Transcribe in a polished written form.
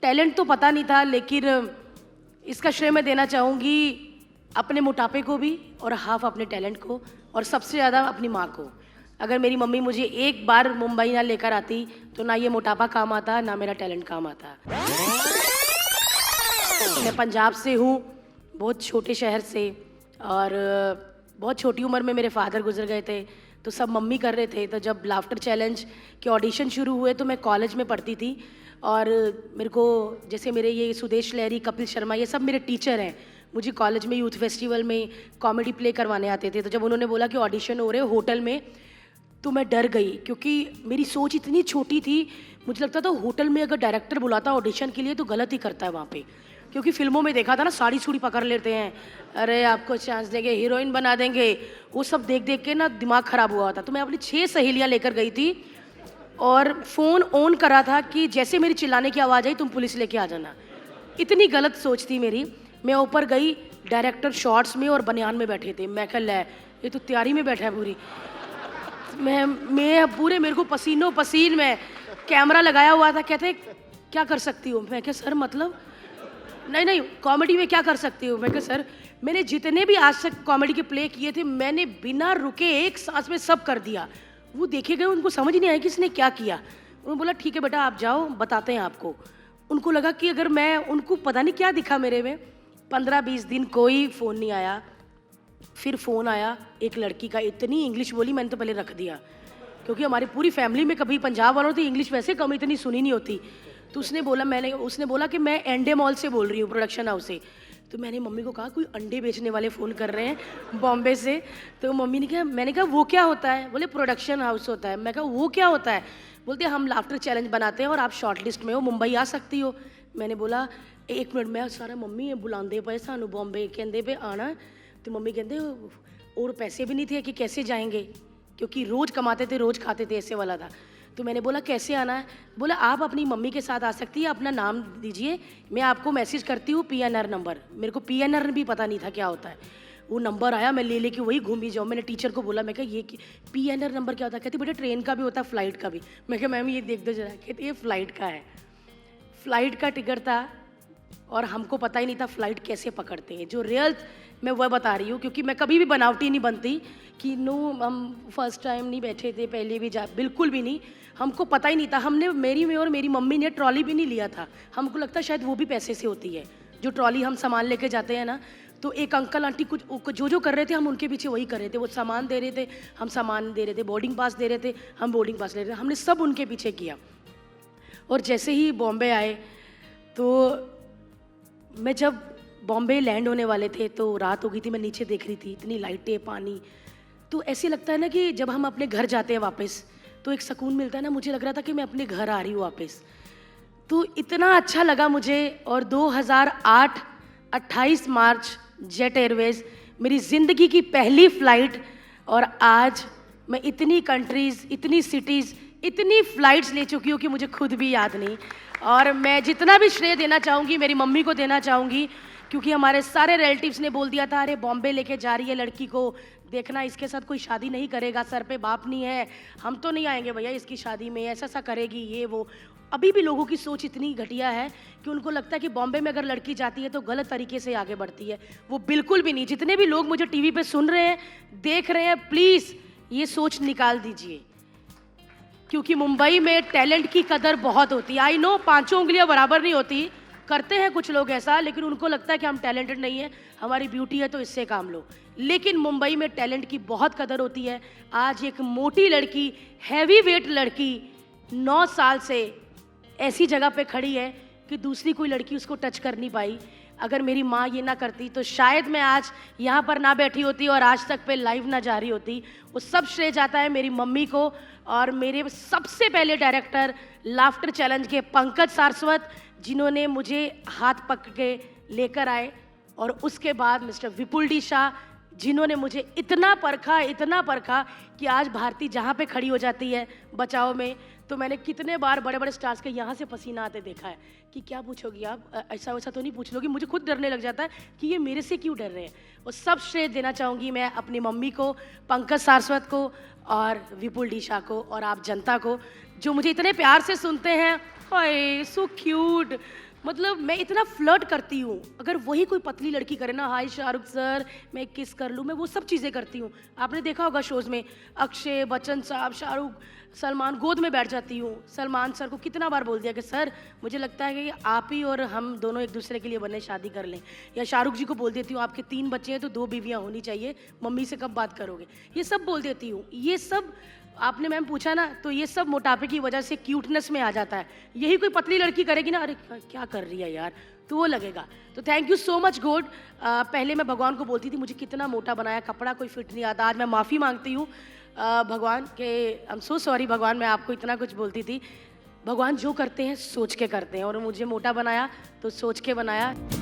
Talent तो पता नहीं था, लेकिन इसका श्रेय मैं देना चाहूँगी अपने मोटापे को भी और हाफ अपने टैलेंट को, और सबसे ज़्यादा अपनी माँ को। अगर मेरी मम्मी मुझे एक बार मुंबई ना लेकर आती तो ना ये मोटापा काम आता, ना मेरा टैलेंट काम आता। मैं पंजाब से हूँ, बहुत छोटे शहर से, और बहुत छोटी उम्र में मेरे फादर गुजर गए थे, तो सब मम्मी कर रहे थे। तो जब लाफ्टर चैलेंज के ऑडिशन शुरू हुए तो मैं कॉलेज में पढ़ती थी, और मेरे को जैसे मेरे ये सुदेश लहरी, कपिल शर्मा, ये सब मेरे टीचर हैं। मुझे कॉलेज में यूथ फेस्टिवल में कॉमेडी प्ले करवाने आते थे। तो जब उन्होंने बोला कि ऑडिशन हो रहे होटल में, तो मैं डर गई, क्योंकि मेरी सोच इतनी छोटी थी। मुझे लगता था होटल में अगर डायरेक्टर बुलाता ऑडिशन के लिए तो गलत ही करता है वहाँ पे, क्योंकि फिल्मों में देखा था ना, साड़ी सूड़ी पकड़ लेते हैं, अरे आपको चांस देंगे, हीरोइन बना देंगे, वो सब देख देख के ना दिमाग ख़राब हुआ था। तो मैं अपनी 6 सहेलियाँ लेकर गई थी और फ़ोन ऑन करा था कि जैसे मेरी चिल्लाने की आवाज़ आई तुम पुलिस लेके आ जाना। इतनी गलत सोच थी मेरी। मैं ऊपर गई, डायरेक्टर शॉर्ट्स में और बनियान में बैठे थे। मैं कह ले, ये तो तैयारी में बैठा है पूरी। मैं पूरे, मेरे को पसीनों पसीन में, कैमरा लगाया हुआ था। कहते क्या कर सकती हूँ? मैं क्या सर मतलब नहीं कॉमेडी में क्या कर सकती हूँ? मैं क्या सर, मैंने जितने भी आज तक कॉमेडी के प्ले किए थे, मैंने बिना रुके एक सांस में सब कर दिया। वो देखे गए, उनको समझ नहीं आया कि इसने क्या किया। उन्होंने बोला ठीक है बेटा आप जाओ, बताते हैं आपको। उनको लगा कि अगर मैं, उनको पता नहीं क्या दिखा मेरे में। 15-20 दिन कोई फ़ोन नहीं आया। फिर फ़ोन आया एक लड़की का, इतनी इंग्लिश बोली, मैंने तो पहले रख दिया, क्योंकि हमारी पूरी फैमिली में कभी पंजाब वालों की इंग्लिश वैसे कम इतनी सुनी नहीं होती। तो उसने बोला कि मैं एंडे मॉल से बोल रही हूँ, प्रोडक्शन हाउस से। तो मैंने मम्मी को कहा कोई अंडे बेचने वाले फ़ोन कर रहे हैं बॉम्बे से। तो मम्मी ने कहा, मैंने कहा वो क्या होता है? बोले प्रोडक्शन हाउस होता है। मैं कहा वो क्या होता है? बोलते हम लाफ्टर चैलेंज बनाते हैं और आप शॉर्ट लिस्ट में हो, मुंबई आ सकती हो। मैंने बोला 1 मिनट, मैं सारा मम्मी बुलाते पे सानू बॉम्बे, कहते पे आना। तो मम्मी कहते और पैसे भी नहीं थे कि कैसे जाएंगे, क्योंकि रोज़ कमाते थे रोज़ खाते थे, ऐसे वाला था। तो मैंने बोला कैसे आना है? बोला आप अपनी मम्मी के साथ आ सकती है, अपना नाम दीजिए, मैं आपको मैसेज करती हूँ PNR नंबर। मेरे को PNR भी पता नहीं था क्या होता है। वो नंबर आया, मैं ले लेके वही घूमी जाऊँ। मैंने टीचर को बोला, मैं कहा ये PNR नंबर क्या होता है? कहती बेटा ट्रेन का भी होता है, फ़्लाइट का भी। मैं कहा मैम ये देख दो जरा। कहती ये फ़्लाइट का है। फ़्लाइट का टिकट था और हमको पता ही नहीं था फ़्लाइट कैसे पकड़ते हैं। जो रियल मैं वह बता रही हूँ, क्योंकि मैं कभी भी बनावटी नहीं बनती कि नो हम फर्स्ट टाइम नहीं बैठे थे, पहले भी बिल्कुल भी नहीं। हमको पता ही नहीं था। हमने, मेरी में और मेरी मम्मी ने ट्रॉली भी नहीं लिया था। हमको लगता शायद वो भी पैसे से होती है, जो ट्रॉली हम सामान लेके जाते हैं ना। तो एक अंकल आंटी कुछ जो कर रहे थे, हम उनके पीछे वही कर रहे थे। वो सामान दे रहे थे, हम सामान दे रहे थे। बोर्डिंग पास दे रहे थे, हम बोर्डिंग पास ले रहे थे। हमने सब उनके पीछे किया। और जैसे ही बॉम्बे आए, तो मैं जब बॉम्बे लैंड होने वाले थे तो रात हो गई थी। मैं नीचे देख रही थी, इतनी लाइटें, पानी। तो ऐसे लगता है ना कि जब हम अपने घर जाते हैं वापस, तो एक सुकून मिलता है ना। मुझे लग रहा था कि मैं अपने घर आ रही हूँ वापस। तो इतना अच्छा लगा मुझे। और 2008 28 मार्च जेट एयरवेज, मेरी ज़िंदगी की पहली फ़्लाइट। और आज मैं इतनी कंट्रीज़, इतनी सिटीज़, इतनी फ़्लाइट्स ले चुकी हूँ कि मुझे खुद भी याद नहीं। और मैं जितना भी श्रेय देना चाहूँगी मेरी मम्मी को देना चाहूँगी, क्योंकि हमारे सारे रिलेटिव्स ने बोल दिया था अरे बॉम्बे लेके जा रही है लड़की को, देखना इसके साथ कोई शादी नहीं करेगा, सर पे बाप नहीं है, हम तो नहीं आएंगे भैया इसकी शादी में, ऐसा सा करेगी ये वो। अभी भी लोगों की सोच इतनी घटिया है कि उनको लगता है कि बॉम्बे में अगर लड़की जाती है तो गलत तरीके से आगे बढ़ती है। वो बिल्कुल भी नहीं। जितने भी लोग मुझे टीवी पे सुन रहे हैं, देख रहे हैं, प्लीज़ ये सोच निकाल दीजिए, क्योंकि मुंबई में टैलेंट की कदर बहुत होती है। आई नो 5 उंगलियां बराबर नहीं होती, करते हैं कुछ लोग ऐसा, लेकिन उनको लगता है कि हम टैलेंटेड नहीं है, हमारी ब्यूटी है तो इससे काम लो। लेकिन मुंबई में टैलेंट की बहुत कदर होती है। आज एक मोटी लड़की, हैवी वेट लड़की 9 साल से ऐसी जगह पे खड़ी है कि दूसरी कोई लड़की उसको टच कर नहीं पाई। अगर मेरी माँ ये ना करती तो शायद मैं आज यहाँ पर ना बैठी होती और आज तक पे लाइव ना जा रही होती। वो सब श्रेय जाता है मेरी मम्मी को और मेरे सबसे पहले डायरेक्टर लाफ्टर चैलेंज के पंकज सारस्वत, जिन्होंने मुझे हाथ पकड़ के लेकर आए, और उसके बाद मिस्टर विपुल डी शाह, जिन्होंने मुझे इतना परखा कि आज भारती जहाँ पे खड़ी हो जाती है बचाओ में, तो मैंने कितने बार बड़े बड़े स्टार्स के यहाँ से पसीना आते देखा है कि क्या पूछोगी आप, ऐसा वैसा तो नहीं पूछ लोगी। मुझे खुद डरने लग जाता है कि ये मेरे से क्यों डर रहे हैं। और सब श्रेय देना चाहूँगी मैं अपनी मम्मी को, पंकज सारस्वत को और विपुल डी शाह को और आप जनता को, जो मुझे इतने प्यार से सुनते हैं हाय सो क्यूट। मतलब मैं इतना फ्लर्ट करती हूँ, अगर वही कोई पतली लड़की करे ना, हाय शाहरुख सर मैं किस कर लूँ, मैं वो सब चीज़ें करती हूँ। आपने देखा होगा शोज़ में अक्षय बच्चन साहब, शाहरुख, सलमान गोद में बैठ जाती हूँ। सलमान सर को कितना बार बोल दिया कि सर मुझे लगता है कि आप ही और हम दोनों एक दूसरे के लिए बने शादी कर लें। या शाहरुख जी को बोल देती हूँ आपके 3 बच्चे हैं तो 2 बीवियाँ होनी चाहिए, मम्मी से कब बात करोगे। ये सब बोल देती हूँ। ये सब आपने मैम पूछा ना, तो ये सब मोटापे की वजह से क्यूटनेस में आ जाता है। यही कोई पतली लड़की करेगी ना, अरे क्या कर रही है यार, तो वो लगेगा। तो thank you so much God. पहले मैं भगवान को बोलती थी मुझे कितना मोटा बनाया, कपड़ा कोई फिट नहीं आता। आज मैं माफ़ी मांगती हूँ भगवान के, आई एम सो सॉरी भगवान, मैं आपको इतना कुछ बोलती थी। भगवान जो करते हैं सोच के करते हैं, और मुझे मोटा बनाया तो सोच के बनाया।